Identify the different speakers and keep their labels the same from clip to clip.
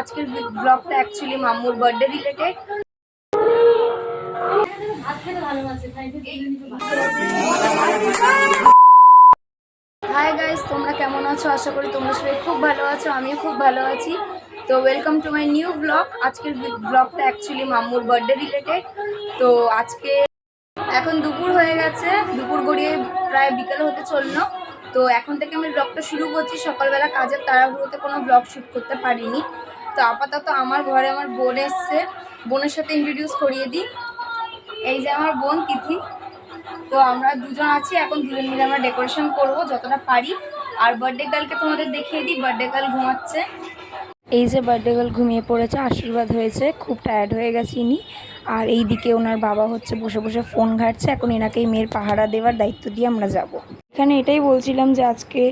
Speaker 1: আজকের ব্লগটা অ্যাকচুয়ালি মাম্মুর বার্থডে রিলেটেড। হাই গাইস, তোমরা কেমন আছো? আশা করি তোমরা সবাই খুব ভালো আছো, আমিও খুব ভালো আছি। তো welcome to my new blog. আজকের ব্লগটা অ্যাকচুয়ালি মাম্মুর বার্থডে রিলেটেড। তো আজকে এখন দুপুর হয়ে গেছে, দুপুর গড়িয়ে প্রায় বিকেল হতে চললো। তো এখন থেকে আমি ব্লগটা শুরু করছি। সকালবেলা কাজের তাড়াহুড়োতে কোনো ব্লগ শ্যুট করতে পারিনি। তো আপাতত আমার ঘরে আমার বোন এসছে, বোনের সাথে ইন্ট্রোডিউস করিয়ে দিই। এই যে আমার বোন তিথি। তো আমরা দুজন আছি, এখন দুজন মিলে আমরা ডেকোরেশন করব যতটা পারি। আর বার্থডে গার্লকে তোমাদের দেখিয়ে দিই। বার্থডে গার্ল ঘুমাচ্ছে। এই যে বার্থডে গার্ল ঘুমিয়ে পড়েছে, আশীর্বাদ হয়েছে, খুব টায়ার্ড হয়ে গেছে ইনি। আর এই দিকে ওনার বাবা হচ্ছে বসে বসে ফোন ঘাঁটছে। এখন এনাকেই মেয়ের পাহারা দেওয়ার দায়িত্ব দিয়ে আমরা যাব। এখানে এটাই বলছিলাম যে আজকে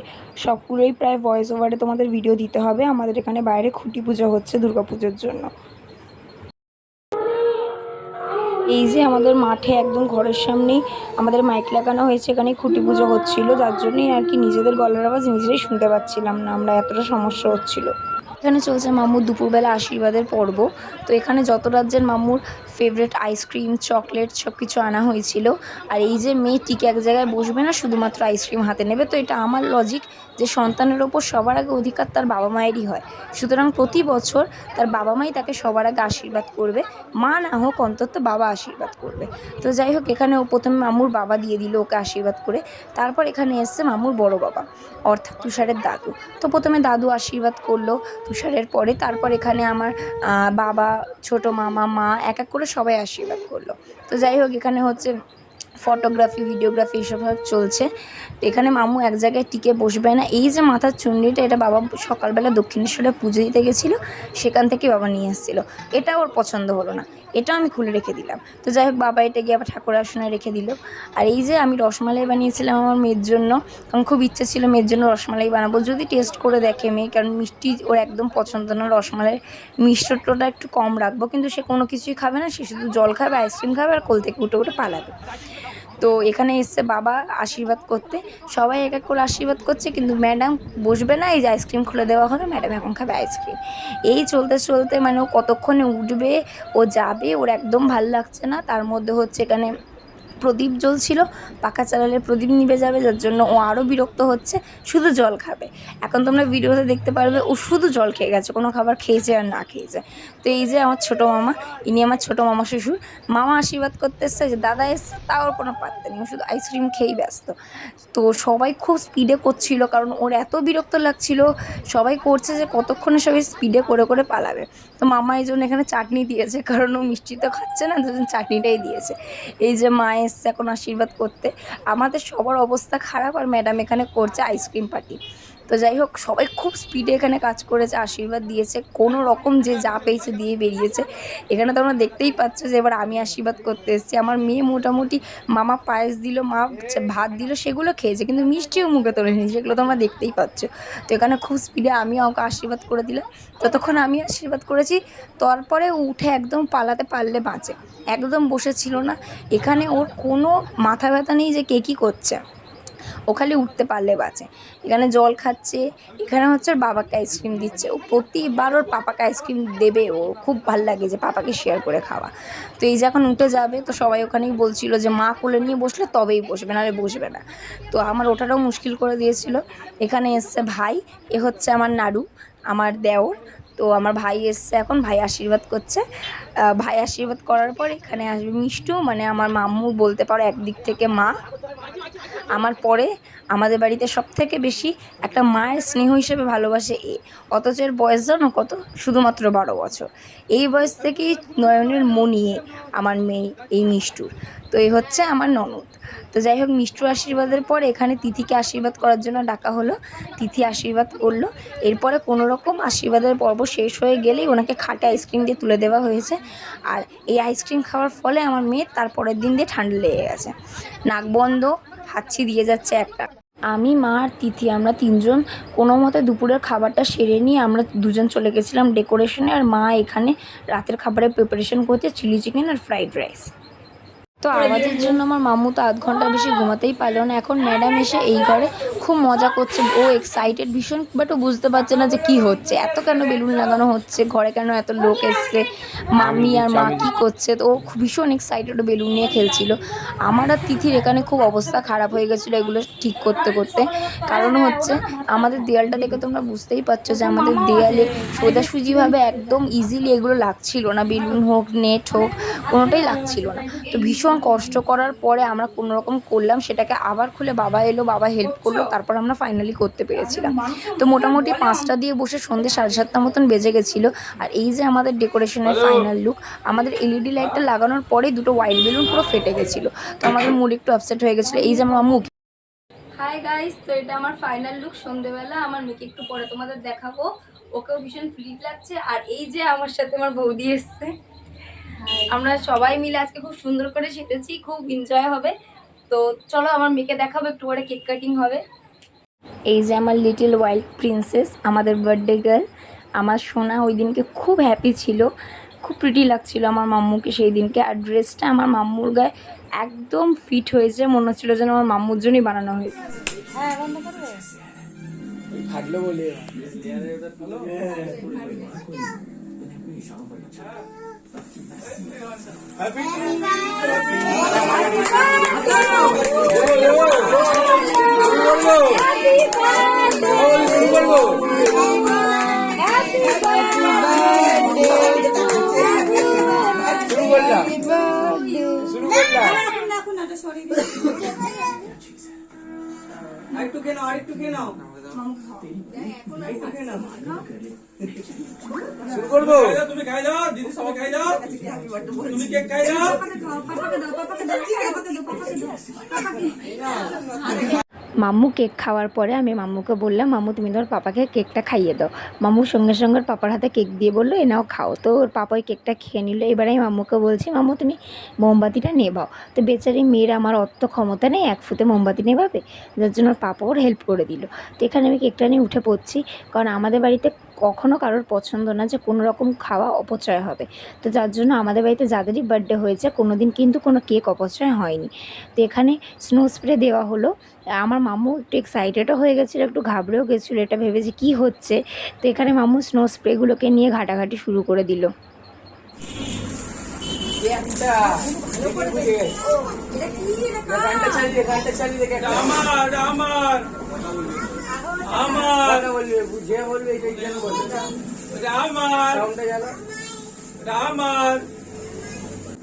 Speaker 1: সবগুলোই প্রায় ভয়েস ওভারে তোমাদের ভিডিও দিতে হবে। আমাদের এখানে বাইরে খুঁটি পুজো হচ্ছে দুর্গাপুজোর জন্য। এই যে আমাদের মাঠে একদম ঘরের সামনেই আমাদের মাইক লাগানো হয়েছে, এখানে খুঁটি পুজো হচ্ছিল, যার জন্যই আর কি নিজেদের গলার আওয়াজ নিজেরাই শুনতে পাচ্ছিলাম না আমরা, এতটা সমস্যা হচ্ছিল। এখানে চলছে মাম্মুর দুপুরবেলা আশীর্বাদের পর্ব। তো এখানে যত রাজ্যের মাম্মুর ফেভারিট আইসক্রিম, চকলেট সব কিছু আনা হয়েছিল। আর এই যে মেয়ে টিকে এক জায়গায় বসবে না, শুধুমাত্র আইসক্রিম হাতে নেবে। তো এটা আমার লজিক যে সন্তানের ওপর সবার আগে অধিকার তার বাবা মায়েরই হয়। সুতরাং প্রতি বছর তার বাবা মাই তাকে সবার আগে আশীর্বাদ করবে, মা না হোক অন্তত বাবা আশীর্বাদ করবে। তো যাই হোক, এখানে ও প্রথমে মাম্মুর বাবা দিয়ে দিল ওকে আশীর্বাদ করে। তারপর এখানে এসছে মাম্মুর বড় বাবা, অর্থাৎ তুষারের দাদু। তো প্রথমে দাদু আশীর্বাদ করলো তুষারের পরে। তারপর এখানে আমার বাবা, ছোট মামা, মা এক এক করে সবাই আশীর্বাদ করলো। তো যাই হোক, এখানে হচ্ছে ফটোগ্রাফি, ভিডিওগ্রাফি এসব চলছে। এখানে মাম্মু এক জায়গায় টিকে বসবে না। এই যে মাথার চুন্ডিটা, এটা বাবা সকালবেলা দক্ষিণেশ্বরে পুজো দিতে গেছিলো, সেখান থেকে বাবা নিয়ে এসেছিলো। এটা ওর পছন্দ হলো না, এটা আমি খুলে রেখে দিলাম। তো যাই হোক, বাবা এটা গিয়ে আবার ঠাকুর আসনে রেখে দিল। আর এই যে আমি রসমালাই বানিয়েছিলাম আমার মেয়ের জন্য, কারণ খুব ইচ্ছে ছিল মেয়ের জন্য রসমালাই বানাবো, যদি টেস্ট করে দেখে মেয়ে, কারণ মিষ্টি ওর একদম পছন্দ না। রসমালাই মিষ্টটা একটু কম রাখবো, কিন্তু সে কোনো কিছুই খাবে না, সে শুধু জল খাবে, আইসক্রিম খাবে, আর কোল থেকে উঠে উঠে পালাবে। তো এখানে এসছে বাবা আশীর্বাদ করতে, সবাই এক এক করে আশীর্বাদ করছে, কিন্তু ম্যাডাম বসবে না। এই যে আইসক্রিম খুলে দেওয়া হলো, ম্যাডাম এখন খাবে আইসক্রিম। এই চলতে চলতে মানে ও কতক্ষণে উঠবে, ও যাবে, ওর একদম ভাল লাগছে না। তার মধ্যে হচ্ছে এখানে প্রদীপ জ্বলছিল, পাখা চালালে প্রদীপ নিভে যাবে, যার জন্য ও আরও বিরক্ত হচ্ছে, শুধু জল খাবে। এখন তোমরা ভিডিওতে দেখতে পারবে ও শুধু জল খেয়ে গেছে, কোনো খাবার খেয়েছে আর না খেয়েছে। তো এই যে আমার ছোটো মামা, ইনি আমার ছোটো মামা শ্বশুর। মামা আশীর্বাদ করতে এসছে, যে দাদা এসছে, তাও ওর কোনো পাত্তা নেই, ও শুধু আইসক্রিম খেয়েই ব্যস্ত। তো সবাই খুব স্পিডে করছিল, কারণ ওর এত বিরক্ত লাগছিল। সবাই করছে যে কতক্ষণে সবাই স্পিডে করে করে পালাবে। তো মামা এই জন্য এখানে চাটনি দিয়েছে, কারণ ও মিষ্টি তো খাচ্ছে না, দুজন চাটনিটাই দিয়েছে। এই যে মা এসছে এখন আশীর্বাদ করতে। আমাদের সবার অবস্থা খারাপ, আর ম্যাডাম এখানে করছে আইসক্রিম পার্টি। তো যাই হোক, সবাই খুব স্পিডে এখানে কাজ করেছে, আশীর্বাদ দিয়েছে, কোনো রকম যে যা পেয়েছে দিয়ে বেরিয়েছে। এখানে তোমরা দেখতেই পাচ্ছ যে এবার আমি আশীর্বাদ করতে এসেছি। আমার মেয়ে মোটামুটি, মামা পায়েস দিল, মা ভাত দিল, সেগুলো খেয়েছে, কিন্তু মিষ্টিও মুখে তোলেনি, যেগুলো তোমরা দেখতেই পাচ্ছ। তো এখানে খুব স্পিডে আমি ওকে আশীর্বাদ করে দিলাম। যতক্ষণ আমি আশীর্বাদ করেছি, তারপরে উঠে একদম পালাতে পারলে বাঁচে, একদম বসেছিল না। এখানে ওর কোনো মাথা ব্যথা নেই যে কে কী করছে, ও খালি উঠতে পারলে বাঁচে। এখানে জল খাচ্ছে, এখানে হচ্ছে ওর বাবাকে আইসক্রিম দিচ্ছে। ও প্রতিবার ওর পাপাকে আইসক্রিম দেবে, ও খুব ভাল লাগে যে পাপাকে শেয়ার করে খাওয়া। তো এই যে এখন উঠে যাবে, তো সবাই ওখানেই বলছিল যে মা কোলে নিয়ে বসলে তবেই বসবে, নাহলে বসবে না। তো আমার ওঠাটাও মুশকিল করে দিয়েছিল। এখানে এসছে ভাই, এ হচ্ছে আমার নাড়ু, আমার দেওর। তো আমার ভাই এসছে, এখন ভাই আশীর্বাদ করছে। ভাই আশীর্বাদ করার পর এখানে আসবে মিষ্টু, মানে আমার মাম্মু বলতে পারো একদিক থেকে মা। আমার পরে আমাদের বাড়িতে সবথেকে বেশি একটা মায়ের স্নেহ হিসেবে ভালোবাসে এ। অথচ এর বয়স জানো কত? শুধুমাত্র 12 বছর। এই বয়স থেকেই নয়নের মণি আমার মেয়ে, এই মিষ্টুর। তো এই হচ্ছে আমার ননদ। তো যাই হোক, মিষ্টুর আশীর্বাদের পর এখানে তিথিকে আশীর্বাদ করার জন্য ডাকা হলো। তিথি আশীর্বাদ করলো। এরপরে কোনো রকম আশীর্বাদের পর্ব শেষ হয়ে গেলেই ওনাকে খাটে আইসক্রিম দিয়ে তুলে দেওয়া হয়েছে। আর এই আইসক্রিম খাওয়ার ফলে আমার মেয়ের তারপরের দিন দিয়ে ঠান্ডা লেগে গেছে, নাক বন্ধ, হাঁচি দিয়ে যাচ্ছে একটা। আমি, মা আর তিথি, আমরা তিনজন কোনো মতে দুপুরের খাবারটা সেরে নিয়ে আমরা দুজন চলে গেছিলাম ডেকোরেশনে। আর মা এখানে রাতের খাবারের প্রিপারেশন করছে, চিলি চিকেন আর ফ্রাইড রাইস। তো আওয়াজের জন্য আমার মাম্মু তো আধ ঘন্টা বেশি ঘুমাতেই পারলো না। এখন ম্যাডাম এসে এই ঘরে খুব মজা করছে, ও এক্সাইটেড ভীষণ, বাট ও বুঝতে পারছে না যে কি হচ্ছে, এত কেন বেলুন লাগানো হচ্ছে, ঘরে কেন এত লোক এসছে, মাম্মি আর মা কি করছে। তো ও ভীষণ এক্সাইটেড, ও বেলুন নিয়ে খেলছিল। আমার আর তিথির এখানে খুব অবস্থা খারাপ হয়ে গেছিলো এগুলো ঠিক করতে করতে। কারণ হচ্ছে আমাদের দেয়ালটা দেখে তোমরা বুঝতেই পারছো যে আমাদের দেয়ালে সোজাসুজিভাবে একদম ইজিলি এগুলো লাগছিল না, বেলুন হোক নেট হোক কোনোটাই লাগছিল না। তো ভীষণ কষ্ট করার পরে আমরা কোনো রকম করলাম, সেটাকে আবার খুলে বাবা এলো, বাবা হেল্প করলো, তারপর আমরা ফাইনালি করতে পেরেছিলাম। তো মোটামুটি 5টা দিয়ে বসে সন্ধ্যে 7:30 মতন বেজে গেছিলো। আর এই যে আমাদের ডেকোরেশনের ফাইনাল লুক, আমাদের এলইডি লাইটটা লাগানোর পরেই দুটো হোয়াইট বেলুন পুরো ফেটে গেছিলো। তো আমাদের মুড একটু আপসেট হয়ে গেছিলো। এই যে আমার মুখ। হাই গাইস, তো এটা আমার ফাইনাল লুক সন্ধ্যেবেলা। আমার মেয়েকে একটু পরে তোমাদের দেখাবো, ওকেও ভীষণ ফ্লিট লাগছে। আর এই যে আমার সাথে আমার বৌদি এসছে, আমরা সবাই মিলে আজকে খুব সুন্দর করে সেজেছি, খুব এনজয় হবে। তো চলো আমার মেয়েকে দেখাবো, একটু পরে কেক কাটিং হবে। এই যে আমার লিটল ওয়াইল্ড প্রিন্সেস, আমাদের বার্থডে গার্ল, আমার সোনা ওই দিনকে খুব হ্যাপি ছিল, খুব প্রিটি লাগছিল আমার মাম্মুকে সেই দিনকে। আর ড্রেসটা আমার মাম্মুর গায়ে একদম ফিট হয়েছে, মনে হচ্ছিলো যেন আমার মাম্মুর জন্যই বানানো হয়েছে। হ্যাঁ, বন্ধ করবে ফাটলো বলে। হ্যাপি শুরু করবো। তুমি খাই দাও, দিদি সবাই খাই দাও, তুমি কেক খাই দাও। মাম্মু কেক খাওয়ার পরে আমি মাম্মুকে বললাম, মাম্মু তুমি তোমার পাপাকে কেকটা খাইয়ে দাও। মাম্মু সঙ্গে সঙ্গে পাপার হাতে কেক দিয়ে বললো এ নাও খাও। তো ওর পাপা ওই কেকটা খেয়ে নিল। এবারে আমি মাম্মুকে বলছি, মাম্মু তুমি মোমবাতিটা নেভাও। তো বেচারি মেয়ের আমার অত ক্ষমতা নেই 1 ফুটে মোমবাতি নেভাবে, যার জন্য ওর পাপা ওর হেল্প করে দিল। তো এখানে আমি কেকটা নিয়ে উঠে পড়ছি, কারণ আমাদের বাড়িতে কখনও কারোর পছন্দ না যে কোনো রকম খাওয়া অপচয় হবে। তো যার জন্য আমাদের বাড়িতে যাদেরই বার্থডে হয়েছে কোনো দিন কিন্তু কোনো কেক অপচয় হয়নি। তো এখানে স্নো স্প্রে দেওয়া হলো। আমার মাম্মু একটু এক্সাইটেডও হয়ে গেছিলো, একটু ঘাবড়েও গেছিলো, এটা ভেবে যে কী হচ্ছে। তো এখানে মাম্মু স্নো স্প্রেগুলোকে নিয়ে ঘাটাঘাটি শুরু করে দিল।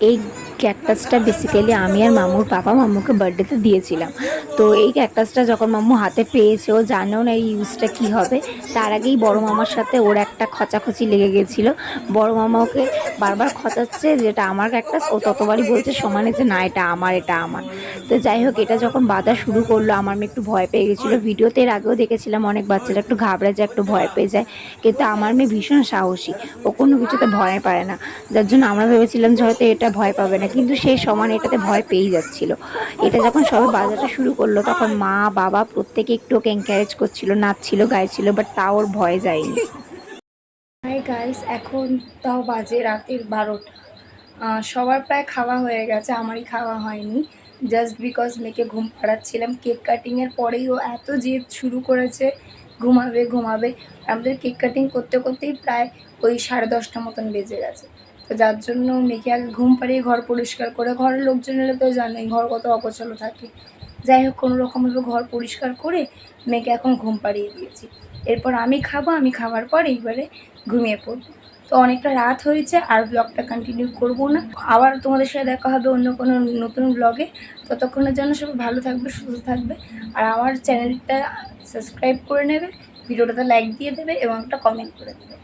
Speaker 1: এই ক্যাকটাসটা বেসিক্যালি আমি আর মাম্মুর পাপা মাম্মুকে বার্থডেতে দিয়েছিলাম। তো এই ক্যাকটাসটা যখন মাম্মু হাতে পেয়েছে, ও জানেও না এই ইউজটা কী হবে, তার আগেই বড় মামার সাথে ওর একটা খচাখচি লেগে গেছিলো। বড় মামা ওকে বারবার খচাচ্ছে যেটা আমার ক্যাকটাস, ও ততবারই বলছে সমানে যে না এটা আমার, এটা আমার। তো যাই হোক, এটা যখন বাঁধা শুরু করলো আমার মেয়ে একটু ভয় পেয়ে গেছিলো। ভিডিওতে এর আগেও দেখেছিলাম অনেক বাচ্চারা একটু ঘাবড়ে যায়, একটু ভয় পেয়ে যায়, কিন্তু আমার মেয়ে ভীষণ সাহসী, ও কোনো কিছুতে ভয় পায় না। যার জন্য আমরা ভেবেছিলাম যে হয়তো এটা ভয় পাবে না, কিন্তু সেই সমান এটাতে ভয় পেয়েই যাচ্ছিল। এটা যখন সবাই বাজাতে শুরু করলো তখন মা বাবা প্রত্যেকে একটু ওকে এনকারেজ করছিল, নাচছিল, গাইছিল, বাট তাও ওর ভয় যায়নি। হাই গাইস, এখন তাও বাজে রাতের 12টা। সবার প্রায় খাওয়া হয়ে গেছে, আমারই খাওয়া হয়নি, জাস্ট বিকজ মেয়েকে ঘুম পাড়াচ্ছিলাম। কেক কাটিংয়ের পরেই ও এত জেদ শুরু করেছে, ঘুমাবে ঘুমাবে। আমাদের কেক কাটিং করতে করতেই প্রায় ওই 10:30 মতন বেজে গেছে। তো যার জন্য মেয়েকে আগে ঘুম পাড়িয়ে ঘর পরিষ্কার করে, ঘরের লোকজন এলে তো জানেই ঘর কত অপছল থাকে। যাই হোক, কোনো রকমভাবে ঘর পরিষ্কার করে মেয়েকে এখন ঘুম পাড়িয়ে দিয়েছি। এরপর আমি খাবো, আমি খাওয়ার পর এইবারে ঘুমিয়ে পড়বো। তো অনেকটা রাত হয়েছে, আর ব্লগটা কন্টিনিউ করব না। আবার তোমাদের সাথে দেখা হবে অন্য কোনো নতুন ব্লগে। ততক্ষণের জন্য সবাই ভালো থাকবে, সুস্থ থাকবে। আর আমার চ্যানেলটা সাবস্ক্রাইব করে নেবে, ভিডিওটাতে লাইক দিয়ে দেবে এবং একটা কমেন্ট করে দেবে।